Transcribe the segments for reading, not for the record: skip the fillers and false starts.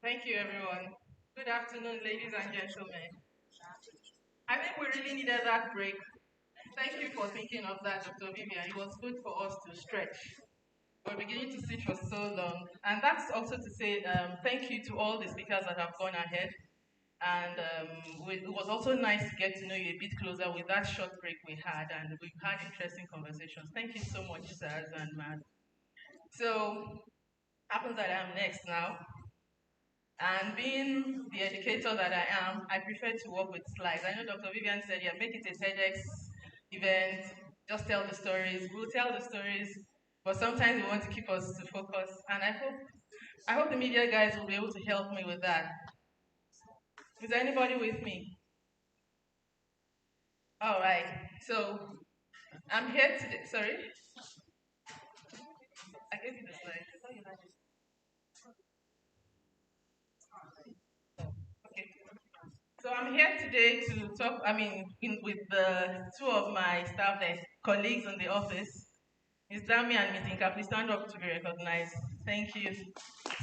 Thank you, everyone. Good afternoon, ladies and gentlemen. I think we really needed that break. Thank you for thinking of that, Dr. Vivian. It was good for us to stretch. We're beginning to sit for so long. And that's also to say thank you to all the speakers that have gone ahead. And it was also nice to get to know you a bit closer with that short break we had. And we've had interesting conversations. Thank you so much, sirs and man. So, happens that I'm next now. And being the educator that I am, I prefer to work with slides. I know Dr. Vivian said, yeah, make it a TEDx event, just tell the stories. We'll tell the stories, but sometimes we want to keep us to focus. And I hope the media guys will be able to help me with that. Is anybody with me? All right. So I'm here today. Sorry, I gave you the slide. I thought you had it. Okay. So I'm here today to talk, with the two of my staff there, colleagues in the office, Ms. Dami and Ms. Inka. Please stand up to be recognized. Thank you.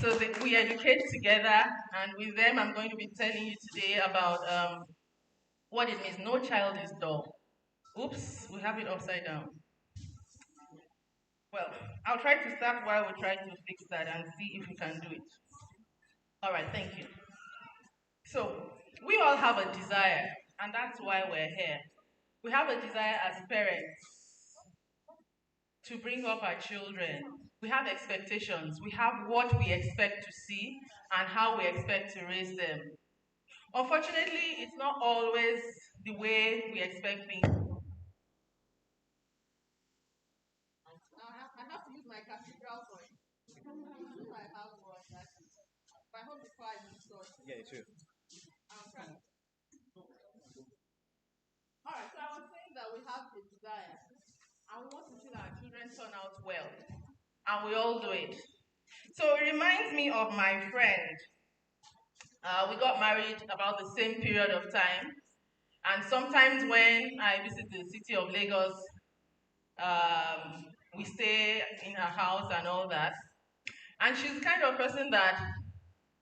So we educate together, and with them I'm going to be telling you today about what it means. No child is dull. Oops, we have it upside down. Well, I'll try to start while we try to fix that and see if we can do it. All right, thank you. So, we all have a desire, and that's why we're here. We have a desire as parents to bring up our children. We have expectations. We have what we expect to see and how we expect to raise them. Unfortunately, it's not always the way we expect things. Now, I have to use my cathedral coin. I have one. But I hope the fire is short. Yeah, it's true. I'm trying. All right, so I was saying that we have the desire, and we want to see that our children turn out well, and we all do it. So it reminds me of my friend. We got married about the same period of time, and sometimes when I visit the city of Lagos, we stay in her house and all that. And she's the kind of person that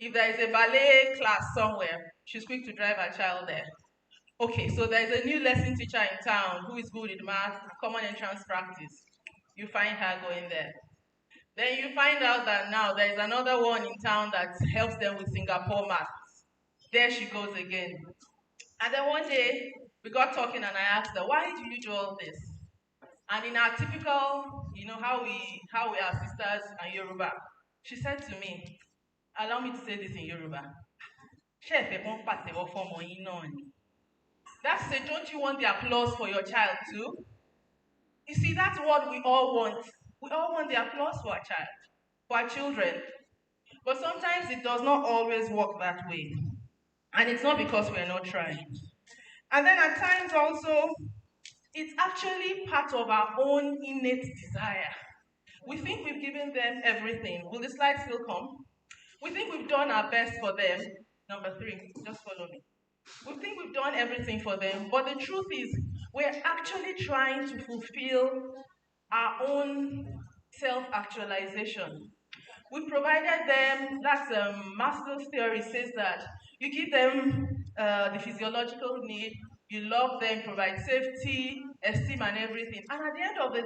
if there is a ballet class somewhere, she's quick to drive her child there. Okay, so there's a new lesson teacher in town who is good in math, common entrance practice. You find her going there. Then you find out that now there's another one in town that helps them with Singapore math. There she goes again. And then one day we got talking and I asked her, why do you do all this? And in our typical, how we are sisters and Yoruba, she said to me, allow me to say this in Yoruba. That's it, don't you want the applause for your child too? You see, that's what we all want. We all want the applause for our child, for our children. But sometimes it does not always work that way. And it's not because we're not trying. And then at times also, it's actually part of our own innate desire. We think we've given them everything. Will the slide still come? We think we've done our best for them. Number 3, just follow me. We think we've done everything for them, but the truth is, we're actually trying to fulfill our own self-actualization. We provided them, that's Maslow's theory says that you give them the physiological need, you love them, provide safety, esteem, and everything. And at the end of the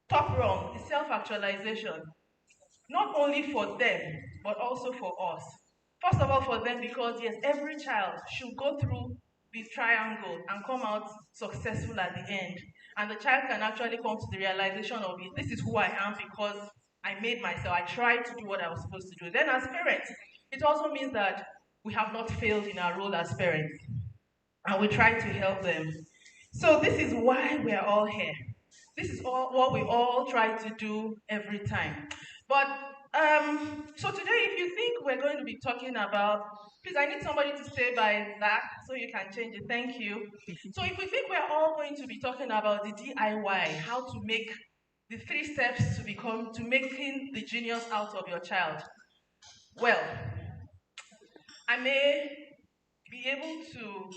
top rung is self-actualization, not only for them, but also for us. First of all, for them, because yes, every child should go through the triangle and come out successful at the end. And the child can actually come to the realization of it. This is who I am because I made myself, I tried to do what I was supposed to do. Then, as parents, it also means that we have not failed in our role as parents and we try to help them. So, this is why we are all here. This is all what we all try to do every time. But so today, if you think we're going to be talking about, please, I need somebody to stay by that so you can change it. Thank you. So if we think we're all going to be talking about the DIY, how to make the 3 steps to making the genius out of your child, well, I may be able to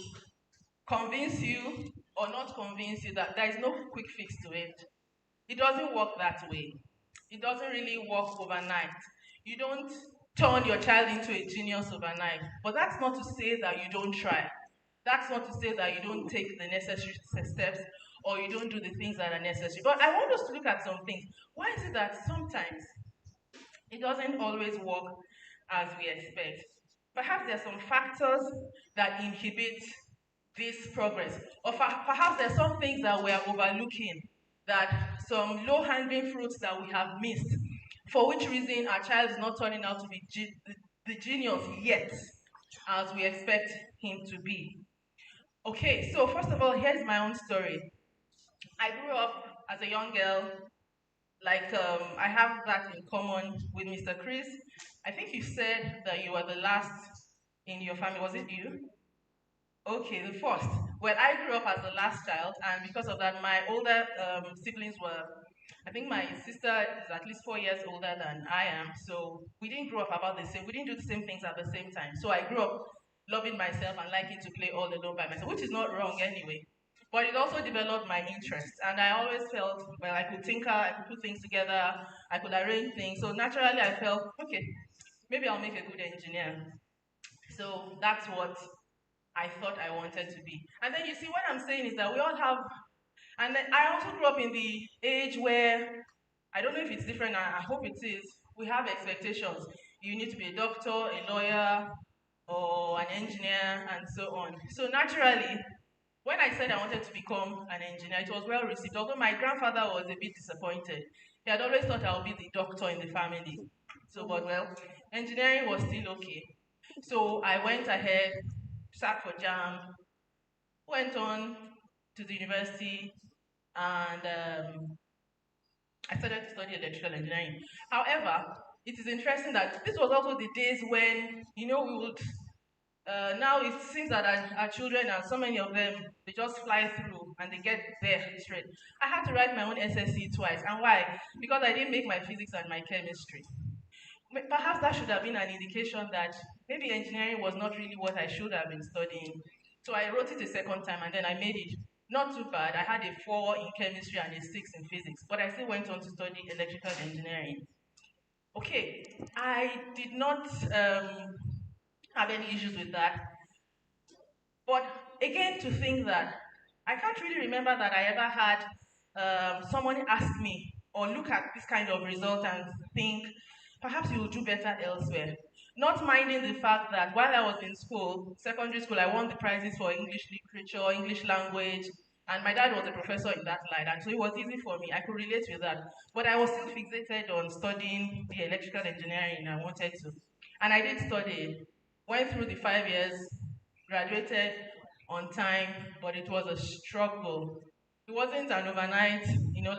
convince you or not convince you that there is no quick fix to it. It doesn't work that way. It doesn't really work overnight. You don't turn your child into a genius overnight. But that's not to say that you don't try. That's not to say that you don't take the necessary steps or you don't do the things that are necessary. But I want us to look at some things. Why is it that sometimes it doesn't always work as we expect? Perhaps there are some factors that inhibit this progress, or perhaps there are some things that we are overlooking, that some low-hanging fruits that we have missed, for which reason our child is not turning out to be the genius yet as we expect him to be. Okay, so first of all, here's my own story. I grew up as a young girl, like I have that in common with Mr. Chris. I think you said that you were the last in your family. Was it you? Okay, the first. Well, I grew up as the last child, and because of that, my older siblings were, I think my sister is at least 4 years older than I am, so we didn't grow up about the same, we didn't do the same things at the same time. So I grew up loving myself and liking to play all alone by myself, which is not wrong anyway. But it also developed my interest, and I always felt, well, I could tinker, I could put things together, I could arrange things. So naturally, I felt, okay, maybe I'll make a good engineer. So that's what I thought I wanted to be. And then you see, what I'm saying is that we all have, and then I also grew up in the age where, I don't know if it's different, I hope it is, we have expectations. You need to be a doctor, a lawyer, or an engineer, and so on. So naturally, when I said I wanted to become an engineer, it was well received, although my grandfather was a bit disappointed. He had always thought I would be the doctor in the family. So, but well, engineering was still okay. So I went ahead, sat for JAM, went on to the university, and I started to study electrical engineering. However, it is interesting that this was also the days when, we would, now it seems that our children, and so many of them, they just fly through and they get there straight. I had to write my own SSC twice. And why? Because I didn't make my physics and my chemistry. Perhaps that should have been an indication that maybe engineering was not really what I should have been studying. So I wrote it a second time and then I made it not too bad. I had a 4 in chemistry and a 6 in physics, but I still went on to study electrical engineering. Okay, I did not have any issues with that. But again, to think that I can't really remember that I ever had someone ask me or look at this kind of result and think, perhaps you will do better elsewhere. Not minding the fact that while I was in school, secondary school, I won the prizes for English literature, English language, and my dad was a professor in that line, and so it was easy for me. I could relate with that. But I was still fixated on studying the electrical engineering I wanted to. And I did study, went through the 5 years, graduated on time, but it was a struggle. It wasn't an overnight,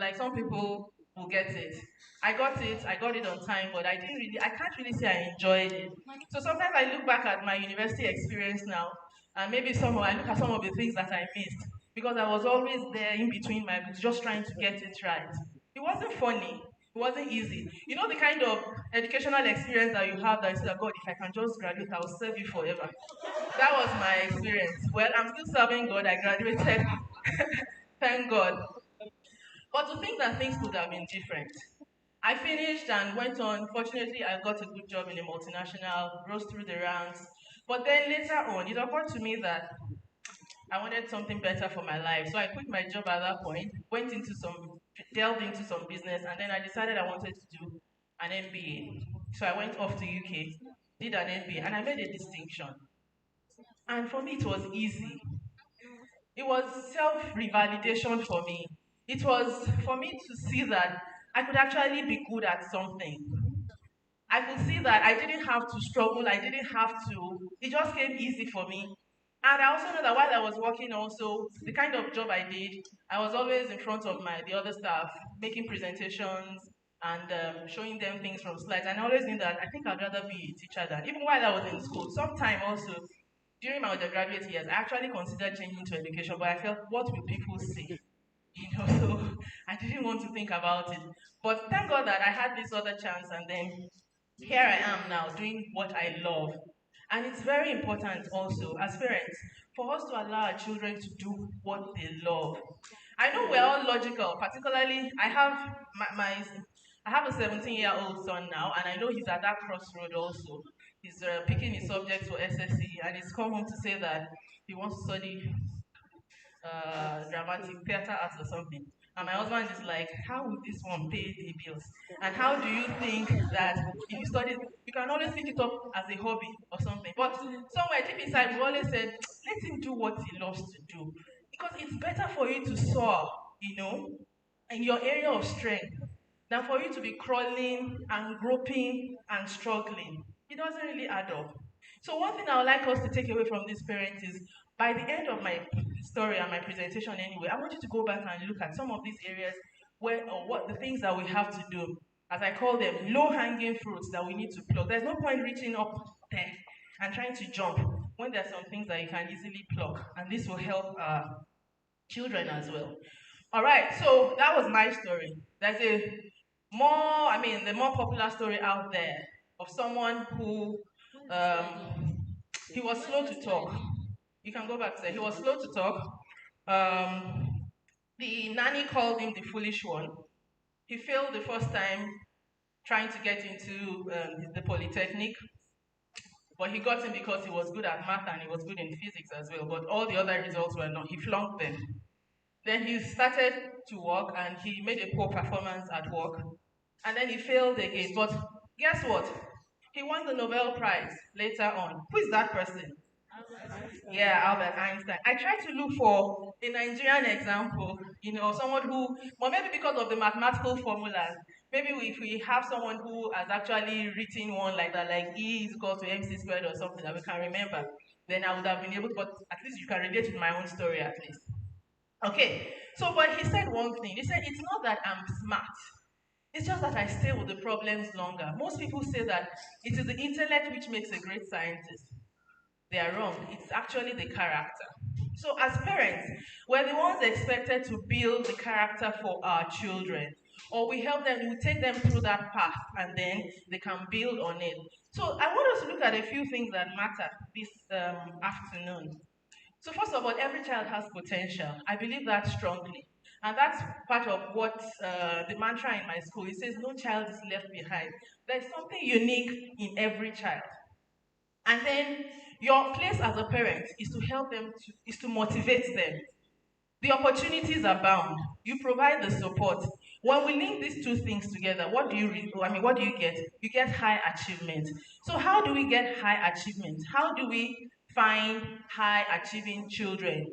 like some people will get it. I got it on time, but I can't really say I enjoyed it. So sometimes I look back at my university experience now, and maybe I look at some of the things that I missed, because I was always there in between my books, just trying to get it right. It wasn't funny. It wasn't easy. You know the kind of educational experience that you have that you say, God, if I can just graduate, I'll serve you forever. That was my experience. Well, I'm still serving God. I graduated. Thank God. But to think that things could have been different. I finished and went on. Fortunately, I got a good job in a multinational, rose through the ranks. But then later on, it occurred to me that I wanted something better for my life. So I quit my job at that point, delved into some business, and then I decided I wanted to do an MBA. So I went off to UK, did an MBA, and I made a distinction. And for me, it was easy. It was self-revalidation for me. It was for me to see that I could actually be good at something. I could see that I didn't have to struggle, I didn't have to, it just came easy for me. And I also know that while I was working also, the kind of job I did, I was always in front of the other staff, making presentations and showing them things from slides. And I always knew that I think I'd rather be a teacher than, even while I was in school, sometime also, during my undergraduate years, I actually considered changing to education, but I felt, what will people say? So I didn't want to think about it. But thank God that I had this other chance, and then here I am now doing what I love. And it's very important also, as parents, for us to allow our children to do what they love. I know we're all logical, particularly I have I have a 17-year-old son now, and I know he's at that crossroad also. He's picking his subjects for SSC, and he's come home to say that he wants to study dramatic theater arts or something. And my husband is like, how will this one pay the bills? And how do you think that if you study, you can always pick it up as a hobby or something. But somewhere deep inside, we always said, let him do what he loves to do. Because it's better for you to soar, in your area of strength than for you to be crawling and groping and struggling. It doesn't really add up. So one thing I would like us to take away from this parent is by the end of my story and my presentation anyway, I want you to go back and look at some of these areas where or what the things that we have to do, as I call them, low-hanging fruits that we need to pluck. There's no point reaching up there and trying to jump when there's some things that you can easily pluck, and this will help children as well. All right, so that was my story. There's the more popular story out there of someone who he was slow to talk. You can go back to that. He was slow to talk. The nanny called him the foolish one. He failed the first time trying to get into the polytechnic, but he got in because he was good at math and he was good in physics as well. But all the other results were not. He flunked them. Then he started to work and he made a poor performance at work. And then he failed again. But guess what? He won the Nobel Prize later on. Who is that person? Yeah, Albert Einstein. I tried to look for a Nigerian example, someone who, or maybe because of the mathematical formulas, maybe if we have someone who has actually written one like that, like E is equal to MC squared or something that we can remember, then I would have been able to, but at least you can relate with my own story at least. Okay, so but he said one thing. He said, it's not that I'm smart. It's just that I stay with the problems longer. Most people say that it is the intellect which makes a great scientist. They are wrong. It's actually the character. So as parents, we're the ones expected to build the character for our children. Or we help them, we take them through that path and then they can build on it. So I want us to look at a few things that matter this afternoon. So first of all, every child has potential. I believe that strongly. And that's part of what the mantra in my school, it says no child is left behind. There's something unique in every child. And then your place as a parent is to help them, is to motivate them. The opportunities abound. You provide the support. When we link these two things together, what do you get? You get high achievement. So how do we get high achievement? How do we find high achieving children?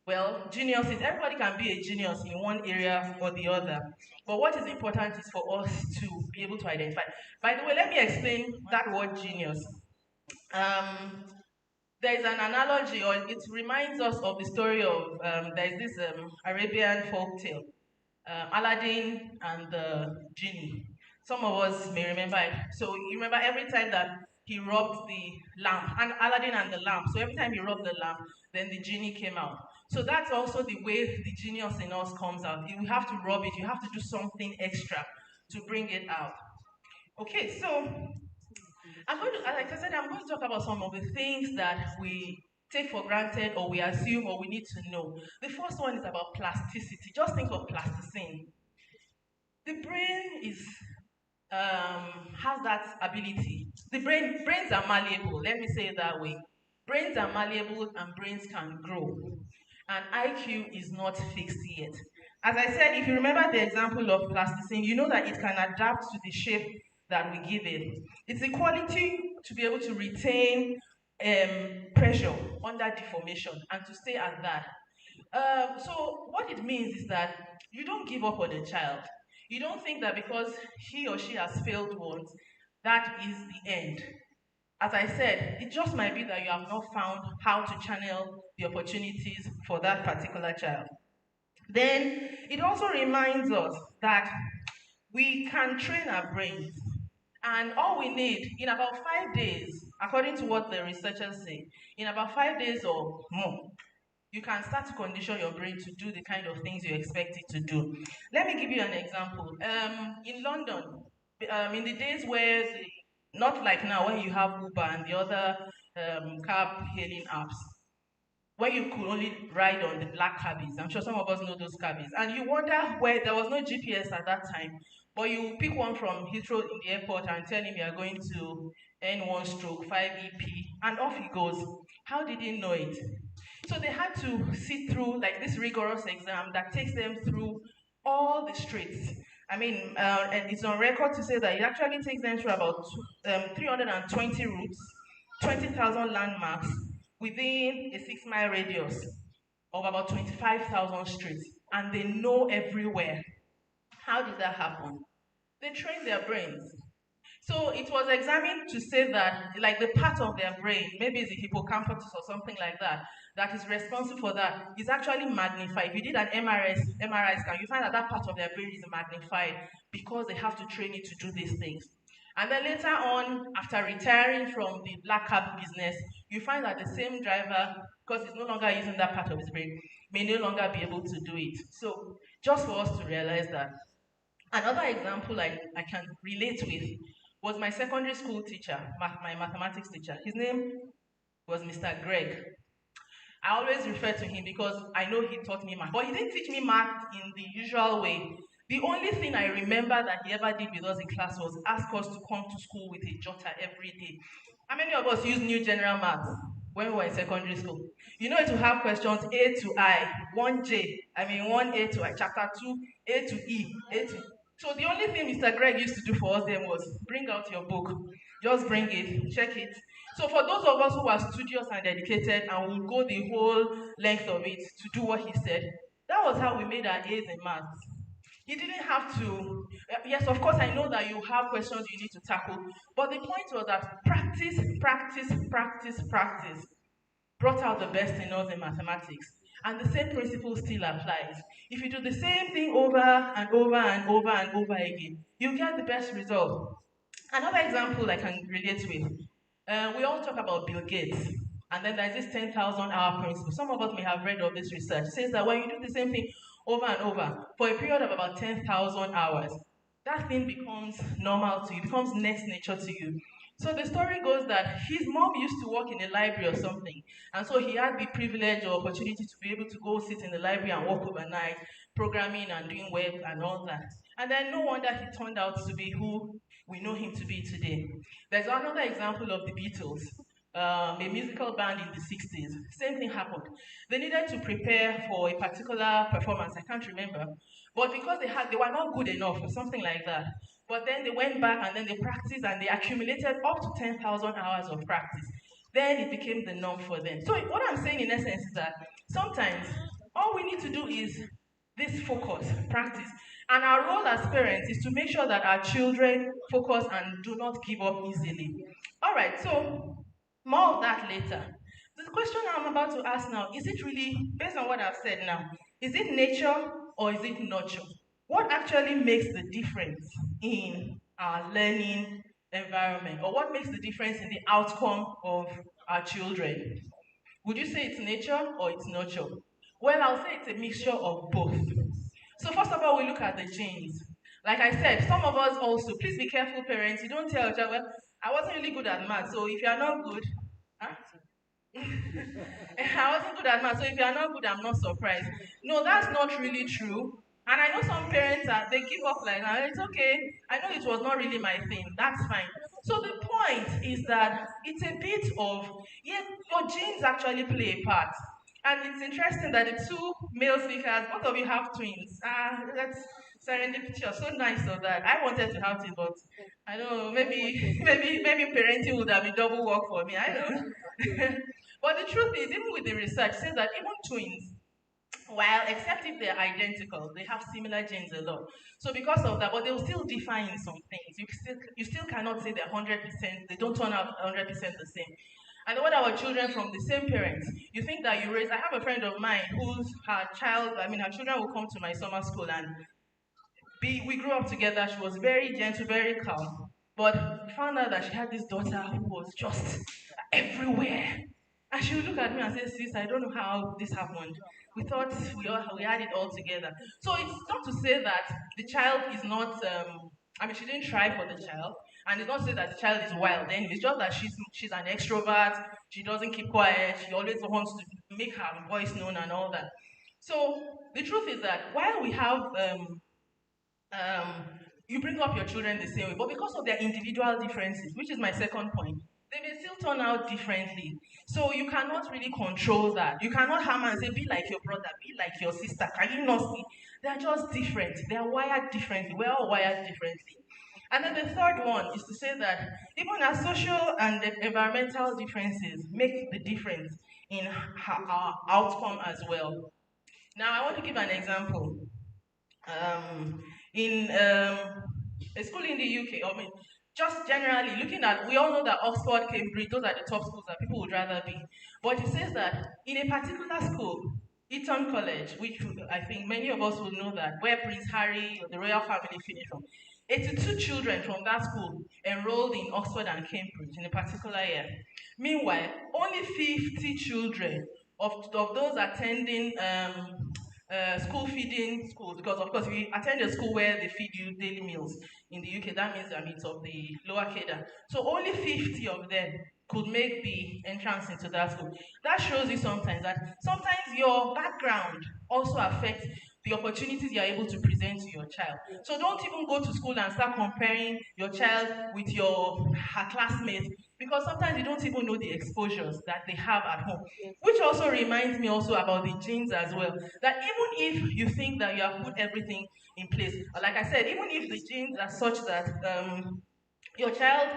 Well, geniuses, everybody can be a genius in one area or the other. But what is important is for us to be able to identify. By the way, let me explain that word genius. There's an analogy, or it reminds us of the story of there's this Arabian folk tale, Aladdin and the genie. Some of us may remember it. So you remember every time that he rubbed the lamp, and Aladdin and the lamp. So every time he rubbed the lamp, then the genie came out. So that's also the way the genius in us comes out. You have to rub it. You have to do something extra to bring it out. Okay, so like I said, I'm going to talk about some of the things that we take for granted or we assume or we need to know. The first one is about plasticity. Just think of plasticine. The brain has that ability. Brains are malleable. Let me say it that way. Brains are malleable and brains can grow. And IQ is not fixed yet. As I said, if you remember the example of plasticine, you know that it can adapt to the shape that we give it. It's the quality to be able to retain pressure under deformation and to stay at that. So what it means is that you don't give up on a child. You don't think that because he or she has failed once, that is the end. As I said, it just might be that you have not found how to channel the opportunities for that particular child. Then it also reminds us that we can train our brains. And all we need, in about 5 days, according to what the researchers say, in about 5 days or more, you can start to condition your brain to do the kind of things you expect it to do. Let me give you an example. In London, in the days where, not like now when you have Uber and the other cab hailing apps, where you could only ride on the black cabbies. I'm sure some of us know those cabbies. And you wonder where there was no GPS at that time. But you pick one from Heathrow in the airport and tell him you are going to N1 stroke 5EP, and off he goes. How did he know it? So they had to sit through like this rigorous exam that takes them through all the streets. I mean, and it's on record to say that it actually takes them through about 320 routes, 20,000 landmarks within a 6 mile radius of about 25,000 streets, and they know everywhere. How did that happen? They train their brains. So it was examined to say that, like the part of their brain, maybe it's the hippocampus or something like that, that is responsible for that, is actually magnified. If you did an MRI scan, you find that that part of their brain is magnified because they have to train it to do these things. And then later on, after retiring from the black cab business, you find that the same driver, because he's no longer using that part of his brain, may no longer be able to do it. So just for us to realize that. Another example I can relate with was my secondary school teacher, my mathematics teacher. His name was Mr. Greg. I always refer to him because I know he taught me math, but he didn't teach me math in the usual way. The only thing I remember that he ever did with us in class was ask us to come to school with a jotter every day. How many of us use new general math when we were in secondary school? You know, to have questions A to I, 1J, 1A to I, chapter 2, A to E, A to. So the only thing Mr. Greg used to do for us then was bring out your book. Just bring it, check it. So for those of us who are studious and dedicated and will go the whole length of it to do what he said, that was how we made our A's in maths. You didn't have to. Yes, of course, I know that you have questions you need to tackle, but the point was that practice, practice, practice, practice brought out the best in us in mathematics. And the same principle still applies. If you do the same thing over and over and over and over again, you get the best result. Another example I can relate with, we all talk about Bill Gates, and then there's this 10,000 hour principle. Some of us may have read of this research. It says that when you do the same thing over and over for a period of about 10,000 hours, that thing becomes normal to you, becomes next nature to you. So the story goes that his mom used to work in a library or something, and so he had the privilege or opportunity to be able to go sit in the library and work overnight, programming and doing web and all that. And then no wonder he turned out to be who we know him to be today. There's another example of the Beatles, a musical band in the 60s. Same thing happened. They needed to prepare for a particular performance, I can't remember, but because they were not good enough or something like that. But then they went back and then they practiced and they accumulated up to 10,000 hours of practice. Then it became the norm for them. So what I'm saying in essence is that sometimes all we need to do is this focus, practice. And our role as parents is to make sure that our children focus and do not give up easily. All right, so more of that later. The question I'm about to ask now, is it really, based on what I've said now, is it nature or is it nurture? What actually makes the difference in our learning environment, or what makes the difference in the outcome of our children? Would you say it's nature or it's nurture? Well, I'll say it's a mixture of both. So first of all, we look at the genes. Like I said, some of us also, please be careful, parents. You don't tell your child, well, I wasn't really good at math, so if you are not good, huh? I wasn't good at math, so if you are not good, I'm not surprised. No, that's not really true. And I know some parents they give up like that. It's okay. I know it was not really my thing. That's fine. So the point is that it's a bit of, yeah, your genes actually play a part. And it's interesting that the two male speakers, both of you have twins. That's serendipity. So nice of that. I wanted to have twins, but I don't know, maybe parenting would have been double work for me. I don't know. But the truth is, even with the research, says that even twins, while except if they're identical, they have similar genes a lot. So because of that, but they'll still differ in some things. You still cannot say they're 100%. They don't turn out 100% the same. And what our children from the same parents? You think that you raise. I have a friend of mine whose her child. Her children will come to my summer school and we grew up together. She was very gentle, very calm. But we found out that she had this daughter who was just everywhere. And she would look at me and say, sis, I don't know how this happened. We thought we had it all together. So it's not to say that the child is not, she didn't try for the child. And it's not to say that the child is wild. Then it's just that she's an extrovert. She doesn't keep quiet. She always wants to make her voice known and all that. So the truth is that while we have um, you bring up your children the same way, but because of their individual differences, which is my second point, they may still turn out differently. So you cannot really control that. You cannot hammer and say, be like your brother, be like your sister. Can you not see? They are just different. They are wired differently. We're all wired differently. And then the third one is to say that even our social and environmental differences make the difference in our outcome as well. Now, I want to give an example. In a school in the UK, I mean, just generally looking at, we all know that Oxford, Cambridge, those are the top schools that people would rather be. But it says that in a particular school, Eton College, which I think many of us will know that, where Prince Harry or the royal family finished from, 82 children from that school enrolled in Oxford and Cambridge in a particular year. Meanwhile, only 50 children of those attending school feeding schools, because of course if you attend a school where they feed you daily meals in the UK, that means it's of the lower cadre. So only 50 of them could make the entrance into that school. That shows you sometimes your background also affects the opportunities you're able to present to your child. So don't even go to school and start comparing your child with her classmates, because sometimes you don't even know the exposures that they have at home. Which also reminds me also about the genes as well. That even if you think that you have put everything in place, like I said, even if the genes are such that your child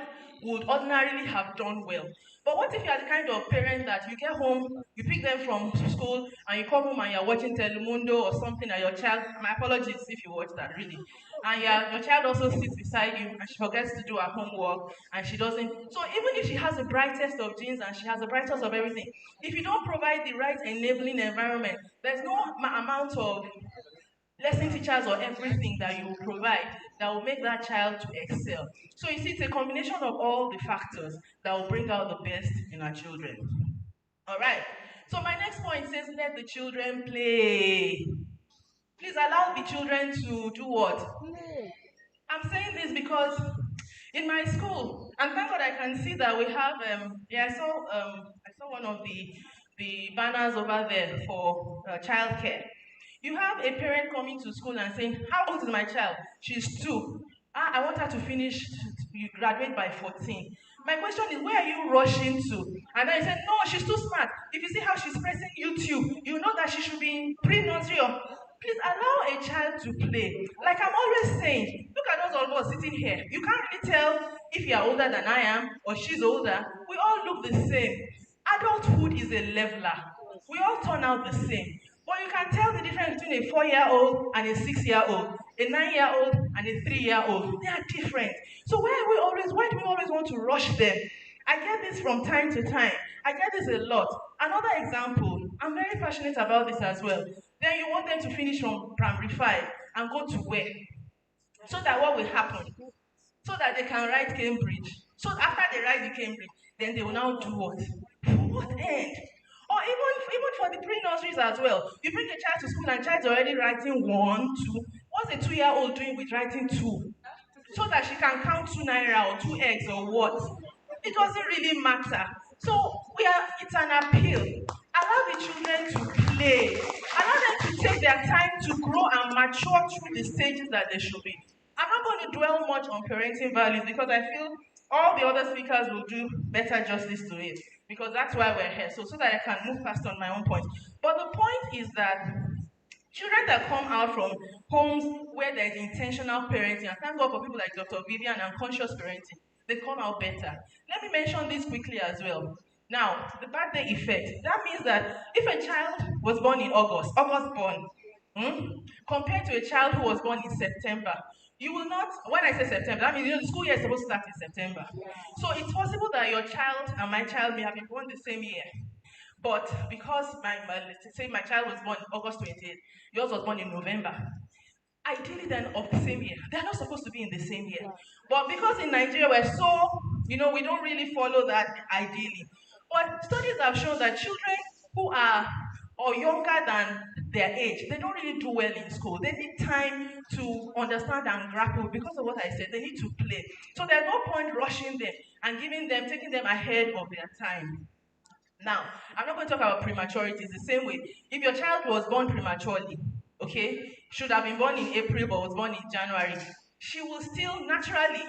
would ordinarily have done well. But what if you are the kind of parent that you get home, you pick them from school, and you come home and you're watching Telemundo or something, and your child, my apologies if you watch that, really, and your child also sits beside you and she forgets to do her homework and she doesn't. So even if she has the brightest of genes and she has the brightest of everything, if you don't provide the right enabling environment, there's no amount of lesson teachers or everything that you will provide that will make that child to excel. So you see, it's a combination of all the factors that will bring out the best in our children. All right. So my next point says, let the children play. Please allow the children to do what? Play. I'm saying this because in my school, and thank God I can see that we have. I saw one of the banners over there for childcare. You have a parent coming to school and saying, "How old is my child? She's 2. I want her to finish. You graduate by 14." My question is, where are you rushing to? And then he said, "No, she's too smart. If you see how she's pressing YouTube, you know that she should be in pre-nursery." Please allow a child to play. Like I'm always saying, look at those of us sitting here. You can't really tell if you are older than I am or she's older. We all look the same. Adulthood is a leveler. We all turn out the same. But you can tell the difference between a 4-year-old and a 6-year-old, a 9-year-old and a 3-year-old. They are different. So why do we always want to rush them? I get this from time to time. I get this a lot. Another example, I'm very passionate about this as well. Then you want them to finish from primary 5 and go to where? So that what will happen? So that they can write Cambridge. So after they write the Cambridge, then they will now do what? For what end? Or even for the pre-nurseries as well. You bring a child to school and child's already writing 1, 2. What's a 2-year-old doing with writing 2? So that she can count 2 naira or 2 eggs or what? It doesn't really matter. So it's an appeal. Allow the children to play. Allow them to take their time to grow and mature through the stages that they should be. I'm not going to dwell much on parenting values because I feel all the other speakers will do better justice to it, because that's why we're here. So that I can move past on my own point. But the point is that children that come out from homes where there's intentional parenting, and thank God for people like Dr. Vivian and conscious parenting, they come out better. Let me mention this quickly as well. Now, the birthday effect. That means that if a child was born in August born, compared to a child who was born in September, you will not, when I say September, that means the school year is supposed to start in September. So it's possible that your child and my child may have been born the same year. But because let's say my child was born August 28th, yours was born in November. Ideally, then of the same year. They're not supposed to be in the same year. But because in Nigeria we're so, we don't really follow that ideally. But studies have shown that children who are or younger than their age, they don't really do well in school. They need time to understand and grapple because of what I said. They need to play. So there's no point rushing them and taking them ahead of their time. Now, I'm not going to talk about prematurity. It's the same way. If your child was born prematurely, okay, should have been born in April but was born in January, she will still naturally,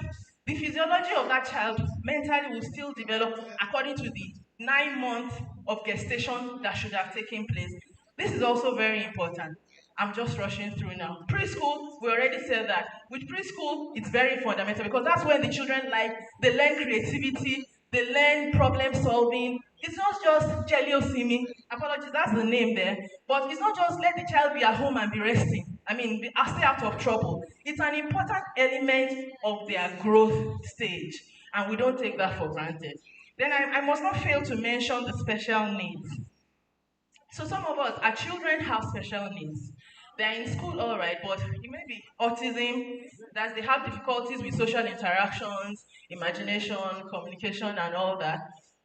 the physiology of that child mentally will still develop according to the 9 months of gestation that should have taken place. This is also very important. I'm just rushing through now. Preschool, we already said that. With preschool, it's very fundamental because that's when the children they learn creativity, they learn problem solving. It's not just jelly simi. Apologies, that's the name there. But it's not just let the child be at home and be resting. I mean, stay out of trouble. It's an important element of their growth stage, and we don't take that for granted. Then I must not fail to mention the special needs. So some of us, our children have special needs. They're in school, all right, but it may be autism, that they have difficulties with social interactions, imagination, communication, and all that.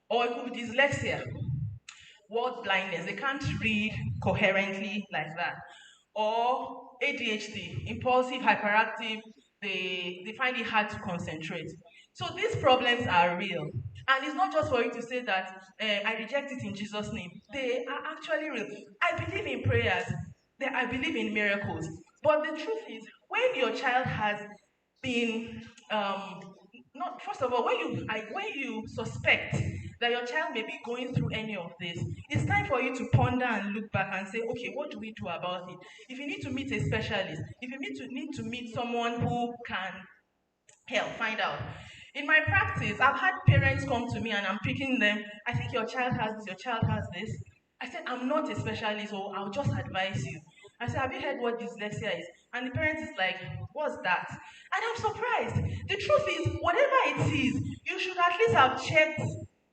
Or it could be dyslexia, word blindness. They can't read coherently like that. Or ADHD, impulsive, hyperactive, they find it hard to concentrate. So these problems are real. And it's not just for you to say that I reject it in Jesus' name. They are actually real. I believe in prayers. I believe in miracles. But the truth is, when your child has been not first of all when you suspect that your child may be going through any of this, it's time for you to ponder and look back and say, okay, what do we do about it? If you need to meet a specialist, if you need to meet someone who can help find out. In my practice, I've had parents come to me and I'm picking them. I think your child has this, your child has this. I said, I'm not a specialist, so I'll just advise you. I said, have you heard what dyslexia is? And the parent is like, what's that? And I'm surprised. The truth is, whatever it is, you should at least have checked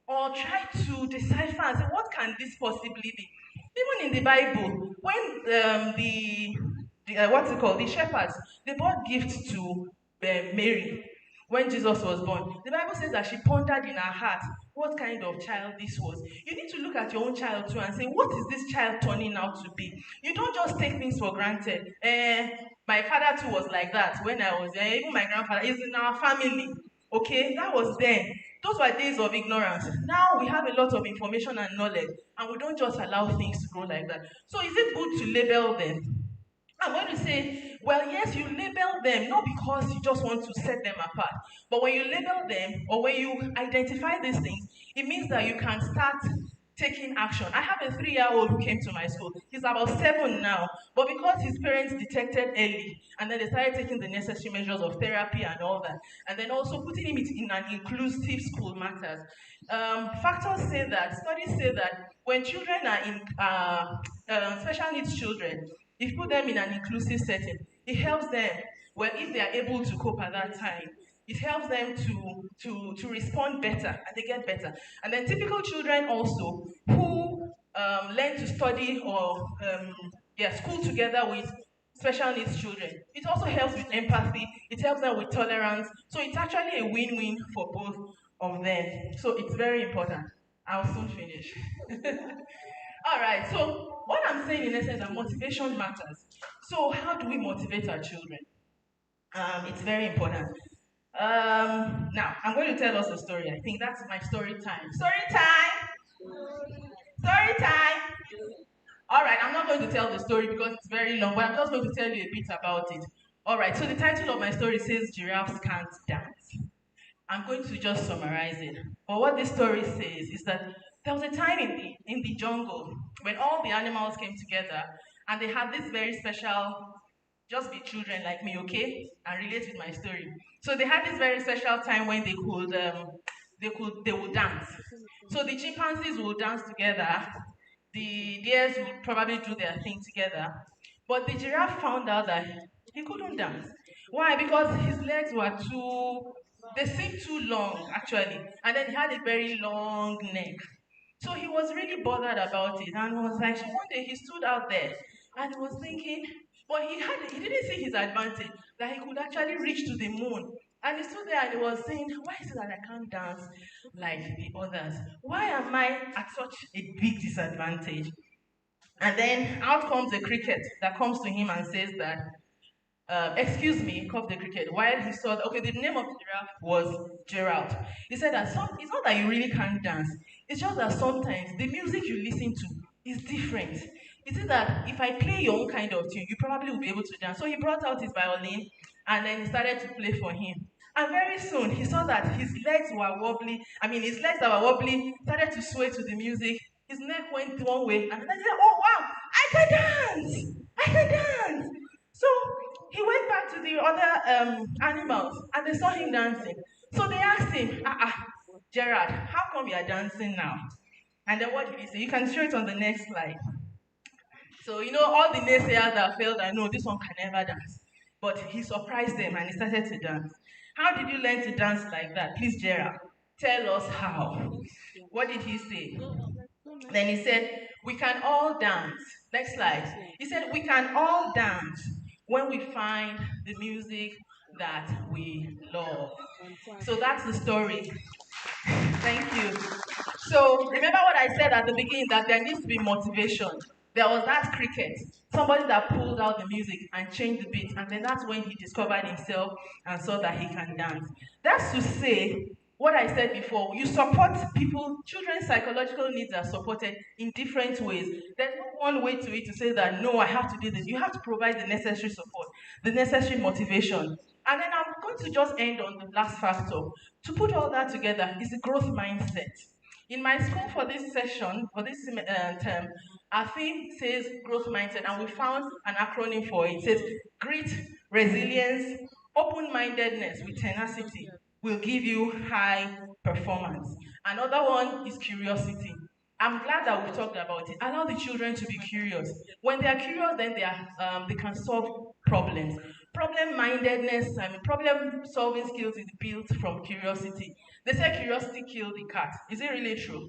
or tried to decipher and say, what can this possibly be? Even in the Bible, when what's it called, the shepherds, they brought gifts to Mary when Jesus was born. The Bible says that she pondered in her heart what kind of child this was. You need to look at your own child too and say, what is this child turning out to be? You don't just take things for granted. My father too was like that when I was there. Even my grandfather is in our family. Okay, that was then. Those were days of ignorance. Now we have a lot of information and knowledge, and we don't just allow things to grow like that. So is it good to label them? I'm going to say, well, yes, you label them not because you just want to set them apart, but when you label them or when you identify these things, it means that you can start taking action. I have a 3-year-old who came to my school. He's about 7 now, but because his parents detected early and then they started taking the necessary measures of therapy and all that, and then also putting him in an inclusive school matters. Studies say that when children are in special needs children, if you put them in an inclusive setting, it helps them, well, if they are able to cope at that time, it helps them to respond better and they get better. And then typical children also who learn to study or school together with special needs children. It also helps with empathy, it helps them with tolerance. So it's actually a win-win for both of them. So it's very important. I'll soon finish. All right, so what I'm saying in essence is that motivation matters. So how do we motivate our children? It's very important. Now, I'm going to tell us a story. I think that's my story time. Story time! Story time! All right, I'm not going to tell the story because it's very long, but I'm just going to tell you a bit about it. All right, so the title of my story says Giraffes Can't Dance. I'm going to just summarize it. But what this story says is that there was a time in the jungle when all the animals came together and they had this very special, just be children like me, okay? And relate with my story. So they had this very special time when they would dance. So the chimpanzees would dance together, the deers would probably do their thing together. But the giraffe found out that he couldn't dance. Why? Because his legs were they seemed too long actually. And then he had a very long neck. So he was really bothered about it and was like, so one day he stood out there and he was thinking, but he didn't see his advantage, that he could actually reach to the moon. And he stood there and he was saying, why is it that I can't dance like the others? Why am I at such a big disadvantage? And then out comes a cricket that comes to him and says that, excuse me, cough the cricket. While he saw, okay, the name of the giraffe was Gerald. He said that it's not that you really can't dance. It's just that sometimes the music you listen to is different. He said that if I play your own kind of tune, you probably will be able to dance. So he brought out his violin And then he started to play for him. And very soon he saw that his legs were wobbly. I mean, his legs that were wobbly started to sway to the music. His neck went one way, and then he said, "Oh wow, I can dance! I can dance!" So he went back to the other animals, and they saw him dancing. So they asked him, Gerard, how come you are dancing now? And then what did he say? You can show it on the next slide. So, all the naysayers that felt that no, this one can never dance. But he surprised them and he started to dance. How did you learn to dance like that? Please, Gerard, tell us how. What did he say? Then he said, we can all dance. Next slide. He said, we can all dance when we find the music that we love. So that's the story. Thank you. So remember what I said at the beginning, that there needs to be motivation. There was that cricket, somebody that pulled out the music and changed the beat, and then that's when he discovered himself and saw that he can dance. That's to say, what I said before, you support people, children's psychological needs are supported in different ways. There's no one way to it to say that, no, I have to do this. You have to provide the necessary support, the necessary motivation. And then I'm going to just end on the last factor. To put all that together is the growth mindset. In my school for this session, for this term, our theme says growth mindset, and we found an acronym for it. It says grit, resilience, open-mindedness with tenacity will give you high performance. Another one is curiosity. I'm glad that we talked about it. Allow the children to be curious. When they are curious, then they can solve problems. Problem-mindedness, problem-solving skills is built from curiosity. They say curiosity killed the cat. Is it really true?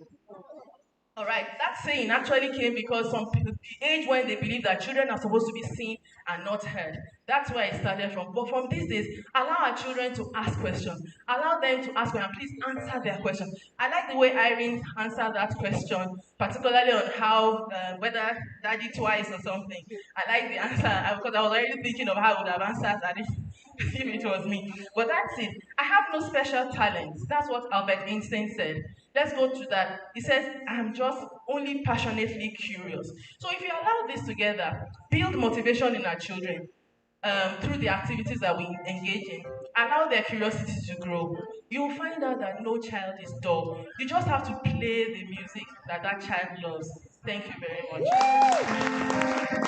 All right, that saying actually came because some people, the age when they believe that children are supposed to be seen and not heard. That's where it started from. But from these days, allow our children to ask questions. Allow them to ask questions. Please answer their questions. I like the way Irene answered that question, particularly on how, whether daddy twice or something. I like the answer because I was already thinking of how I would have answered that if it was me. But that's it. I have no special talents. That's what Albert Einstein said. Let's go to that. He says, I'm just only passionately curious. So if you allow this together, build motivation in our children through the activities that we engage in, allow their curiosity to grow, you'll find out that no child is dull. You just have to play the music that that child loves. Thank you very much.